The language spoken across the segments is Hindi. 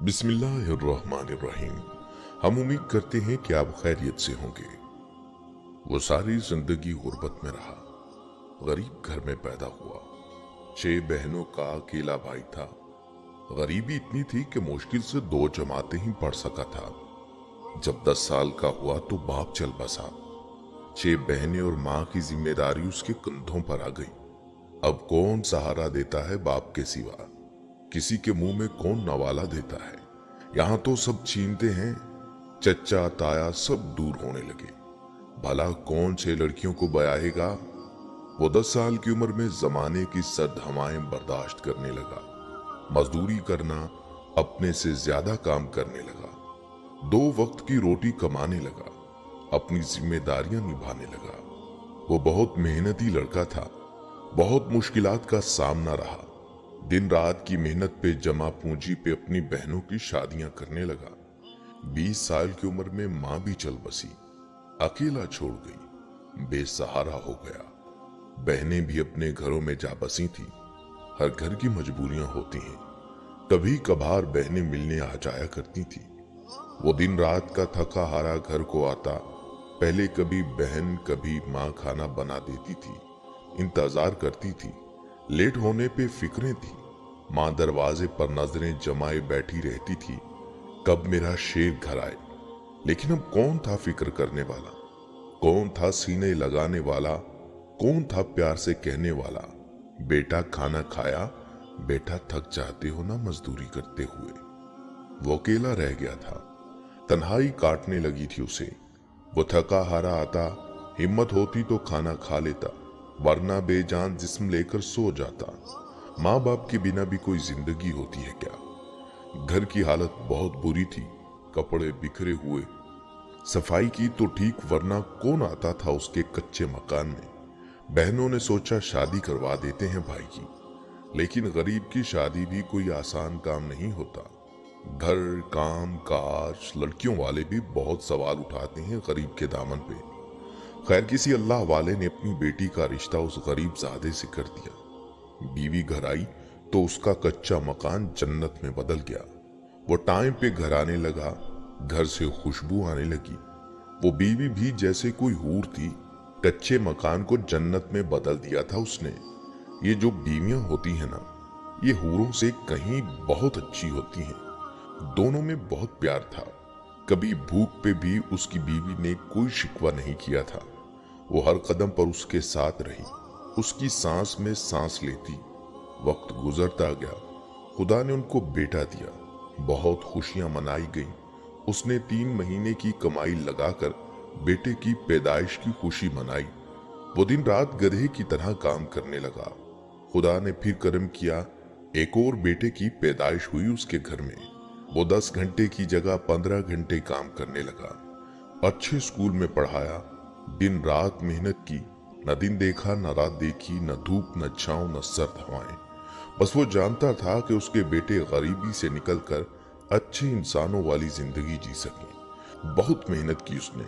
बिस्मिल्लाहिर्रहमानिर्रहीम। हम उम्मीद करते हैं कि आप खैरियत से होंगे। वो सारी जिंदगी गुर्बत में रहा, गरीब घर में पैदा हुआ। 6 बहनों का अकेला भाई था। गरीबी इतनी थी कि मुश्किल से 2 जमातें ही पढ़ सका था। जब 10 साल का हुआ तो बाप चल बसा। 6 बहनें और माँ की जिम्मेदारी उसके कंधों पर आ गई। अब कौन सहारा देता है बाप के सिवा? किसी के मुंह में कौन नवाला देता है? यहाँ तो सब छीनते हैं। चच्चा ताया सब दूर होने लगे। भला कौन 6 लड़कियों को ब्याहेगा? वो 10 साल की उम्र में जमाने की सर्द हवाएं बर्दाश्त करने लगा। मजदूरी करना, अपने से ज्यादा काम करने लगा। 2 वक्त की रोटी कमाने लगा, अपनी जिम्मेदारियां निभाने लगा। वो बहुत मेहनती लड़का था। बहुत मुश्किलात का सामना रहा। दिन रात की मेहनत पे जमा पूंजी पे अपनी बहनों की शादियां करने लगा। 20 साल की उम्र में मां भी चल बसी, अकेला छोड़ गई, बेसहारा हो गया। बहनें भी अपने घरों में जा बसी थी। हर घर की मजबूरियां होती हैं। कभी कभार बहनें मिलने आ जाया करती थी। वो दिन रात का थका हारा घर को आता। पहले कभी बहन कभी माँ खाना बना देती थी, इंतजार करती थी। लेट होने पे फिक्रें थी। माँ दरवाजे पर नजरें जमाए बैठी रहती थी, कब मेरा शेर घर आए। लेकिन अब कौन था फिक्र करने वाला? कौन था सीने लगाने वाला? कौन था प्यार से कहने वाला, बेटा खाना खाया? बेटा थक जाते हो ना मजदूरी करते हुए? वो अकेला रह गया था। तन्हाई काटने लगी थी उसे। वो थका हारा आता, हिम्मत होती तो खाना खा लेता, वरना बेजान जिस्म लेकर सो जाता। माँ बाप के बिना भी कोई जिंदगी होती है क्या? घर की हालत बहुत बुरी थी। कपड़े बिखरे हुए। सफाई की तो ठीक, वरना कौन आता था उसके कच्चे मकान में? बहनों ने सोचा शादी करवा देते हैं भाई की। लेकिन गरीब की शादी भी कोई आसान काम नहीं होता। घर, काम काज, लड़कियों वाले भी बहुत सवाल उठाते हैं गरीब के दामन पे। खैर, किसी अल्लाह वाले ने अपनी बेटी का रिश्ता उस गरीब जादे से कर दिया। बीवी घर आई तो उसका कच्चा मकान जन्नत में बदल गया। वो टाइम पे घर आने लगा, घर से खुशबू आने लगी। वो बीवी भी जैसे कोई हूर थी। कच्चे मकान को जन्नत में बदल दिया था उसने। ये जो बीवियां होती हैं ना, ये हूरों से कहीं बहुत अच्छी होती हैं। दोनों में बहुत प्यार था। कभी भूख पे भी उसकी बीवी ने कोई शिकवा नहीं किया था। वो हर कदम पर उसके साथ रही, उसकी सांस में सांस लेती। वक्त गुजरता गया, खुदा ने उनको बेटा दिया। बहुत खुशियां मनाई गईं। उसने 3 महीने की कमाई लगाकर बेटे की पैदाइश की खुशी मनाई। वो दिन रात गधे की तरह काम करने लगा। खुदा ने फिर करम किया, एक और बेटे की पैदाइश हुई उसके घर में। वो 10 घंटे की जगह 15 घंटे काम करने लगा। अच्छे स्कूल में पढ़ाया, दिन रात मेहनत की। न दिन देखा न रात देखी, न धूप न छांव न सर्द हवाएं। बस वो जानता था कि उसके बेटे गरीबी से निकलकर अच्छे इंसानों वाली जिंदगी जी सके। बहुत मेहनत की उसने।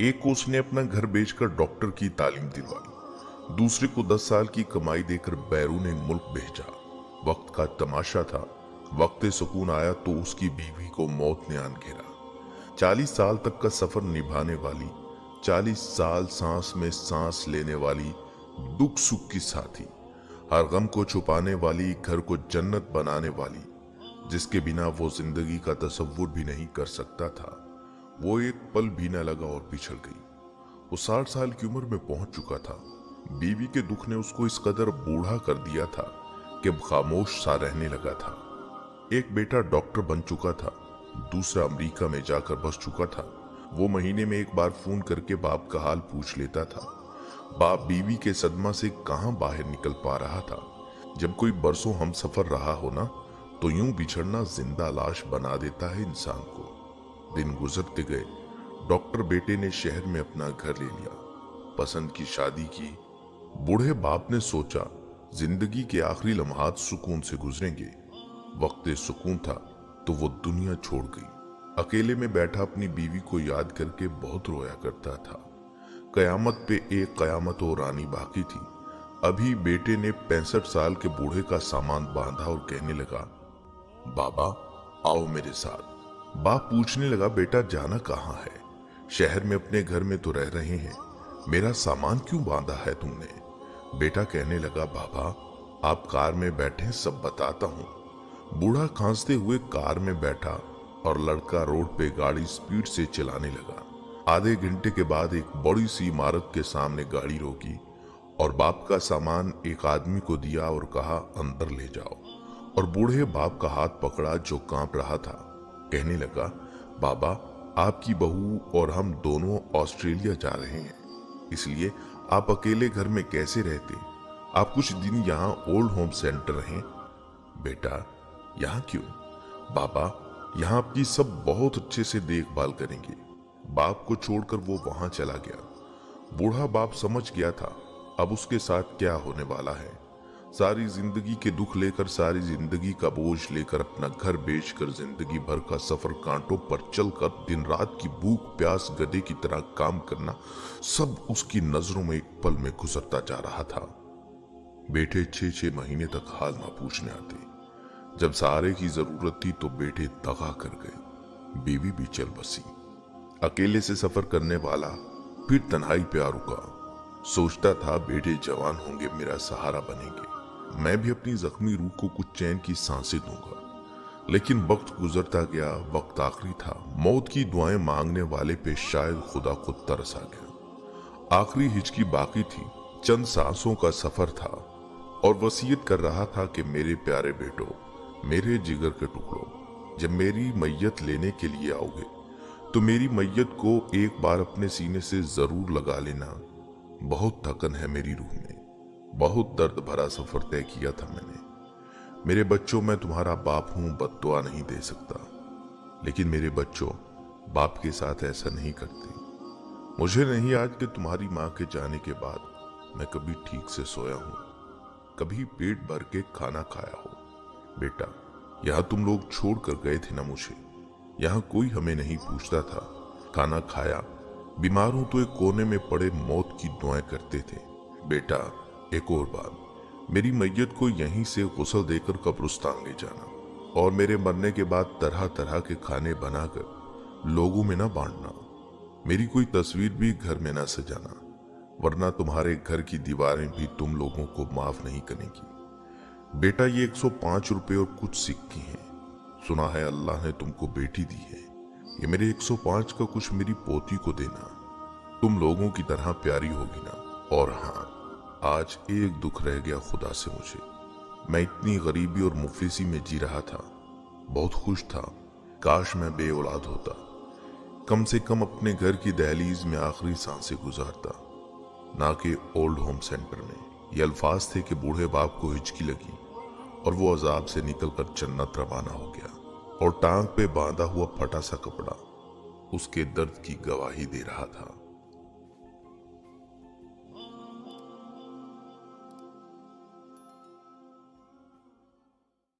एक को उसने अपना घर बेचकर डॉक्टर की तालीम दिलवाई। दूसरे को 10 साल की कमाई देकर बैरून मुल्क भेजा। वक्त का तमाशा था। वक्त सुकून आया तो उसकी बीवी को मौत ने आन घेरा। 40 साल तक का सफर निभाने वाली, 40 साल सांस में सांस लेने वाली, दुख सुख की साथी, हर गम को छुपाने वाली, घर को जन्नत बनाने वाली, जिसके बिना वो जिंदगी का तसव्वुर भी नहीं कर सकता था। वो एक पल भी न लगा और पिछड़ गई। वो 60 साल की उम्र में पहुंच चुका था। बीवी के दुख ने उसको इस कदर बूढ़ा कर दिया था कि अब खामोश सा रहने लगा था। एक बेटा डॉक्टर बन चुका था, दूसरा अमेरिका में जाकर बस चुका था। वो महीने में एक बार फोन करके बाप का हाल पूछ लेता था। बाप बीवी के सदमा से कहां बाहर निकल पा रहा था। जब कोई बरसों हम सफर रहा हो ना, तो यूं बिछड़ना जिंदा लाश बना देता है इंसान को। दिन गुजरते गए। डॉक्टर बेटे ने शहर में अपना घर ले लिया, पसंद की शादी की। बूढ़े बाप ने सोचा जिंदगी के आखिरी लम्हात सुकून से गुजरेंगे। वक्त सुकून था तो वो दुनिया छोड़ गई। अकेले में बैठा अपनी बीवी को याद करके बहुत रोया करता था। कयामत पे एक कयामत और आनी बाकी थी। अभी बेटे ने 65 साल के बूढ़े का सामान बांधा और कहने लगा, बाबा आओ मेरे साथ। बाप पूछने लगा, बेटा जाना कहाँ है? शहर में अपने घर में तो रह रहे हैं, मेरा सामान क्यों बांधा है तुमने? बेटा कहने लगा, बाबा आप कार में बैठे, सब बताता हूँ। बूढ़ा खांसते हुए कार में बैठा और लड़का रोड पे गाड़ी स्पीड से चलाने लगा। आधे घंटे के बाद एक बड़ी सी इमारत के सामने गाड़ी रोकी और बाप का सामान एक आदमी को दिया और कहा, अंदर ले जाओ। और बूढ़े बाप का हाथ पकड़ा जो कांप रहा था। कहने लगा, बाबा आपकी बहू और हम दोनों ऑस्ट्रेलिया जा रहे हैं, इसलिए आप अकेले घर में कैसे रहते? आप कुछ दिन यहाँ ओल्ड होम सेंटर रहें। बेटा यहाँ क्यों? बाबा यहाँ आपकी सब बहुत अच्छे से देखभाल करेंगे। बाप को छोड़कर वो वहां चला गया। बूढ़ा बाप समझ गया था अब उसके साथ क्या होने वाला है। सारी जिंदगी के दुख लेकर, सारी जिंदगी का बोझ लेकर, अपना घर बेचकर जिंदगी भर का सफर कांटों पर चलकर, दिन रात की भूख प्यास गधे की तरह काम करना, सब उसकी नजरों में एक पल में गुजरता जा रहा था। बेटे 6-6 महीने तक हाल ना पूछने आते। जब सहारे की जरूरत थी तो बेटे दगा कर गए। बीवी भी चल बसी। अकेले से सफर करने वाला फिर तन्हाई पे आ रुका। सोचता था बेटे जवान होंगे, मेरा सहारा बनेंगे, मैं भी अपनी जख्मी रूह को कुछ चैन की सांसें दूंगा। लेकिन वक्त गुजरता गया। वक्त आखिरी था। मौत की दुआएं मांगने वाले पे शायद खुदा को तरस आ गया। आखिरी हिचकी बाकी थी। चंद सांसों का सफर था और वसीयत कर रहा था कि मेरे प्यारे बेटो, मेरे जिगर के टुकड़ों, जब मेरी मैयत लेने के लिए आओगे तो मेरी मैयत को एक बार अपने सीने से जरूर लगा लेना। बहुत थकन है मेरी रूह में, बहुत दर्द भरा सफर तय किया था मैंने। मेरे बच्चों, मैं तुम्हारा बाप हूं, बद्दुआ नहीं दे सकता, लेकिन मेरे बच्चों बाप के साथ ऐसा नहीं करते। मुझे नहीं याद कि तुम्हारी मां के जाने के बाद मैं कभी ठीक से सोया हूं, कभी पेट भर के खाना खाया हो। बेटा यहां तुम लोग छोड़ कर गए थे ना मुझे, यहां कोई हमें नहीं पूछता था। खाना खाया, बीमार हूं तो एक कोने में पड़े मौत की दुआएं करते थे। बेटा एक और बात, मेरी मैयत को यहीं से गुस्ल देकर कब्रिस्तान ले जाना और मेरे मरने के बाद तरह तरह के खाने बनाकर लोगों में ना बांटना। मेरी कोई तस्वीर भी घर में ना सजाना, वरना तुम्हारे घर की दीवारें भी तुम लोगों को माफ नहीं करेंगी। बेटा ये 105 रुपए और कुछ सिक्के हैं। सुना है अल्लाह ने तुमको बेटी दी है, ये मेरे 105 का कुछ मेरी पोती को देना, तुम लोगों की तरह प्यारी होगी ना। और हाँ, आज एक दुख रह गया खुदा से मुझे। मैं इतनी गरीबी और मुफलिसी में जी रहा था, बहुत खुश था। काश मैं बे औलाद होता, कम से कम अपने घर की दहलीज में आखिरी सांसें गुजारता, ना कि ओल्ड होम सेंटर में। ये अल्फाज थे कि बूढ़े बाप को हिचकी लगी और वो अजाब से निकलकर जन्नत रवाना हो गया। और टांग पे बांधा हुआ फटा सा कपड़ा उसके दर्द की गवाही दे रहा था।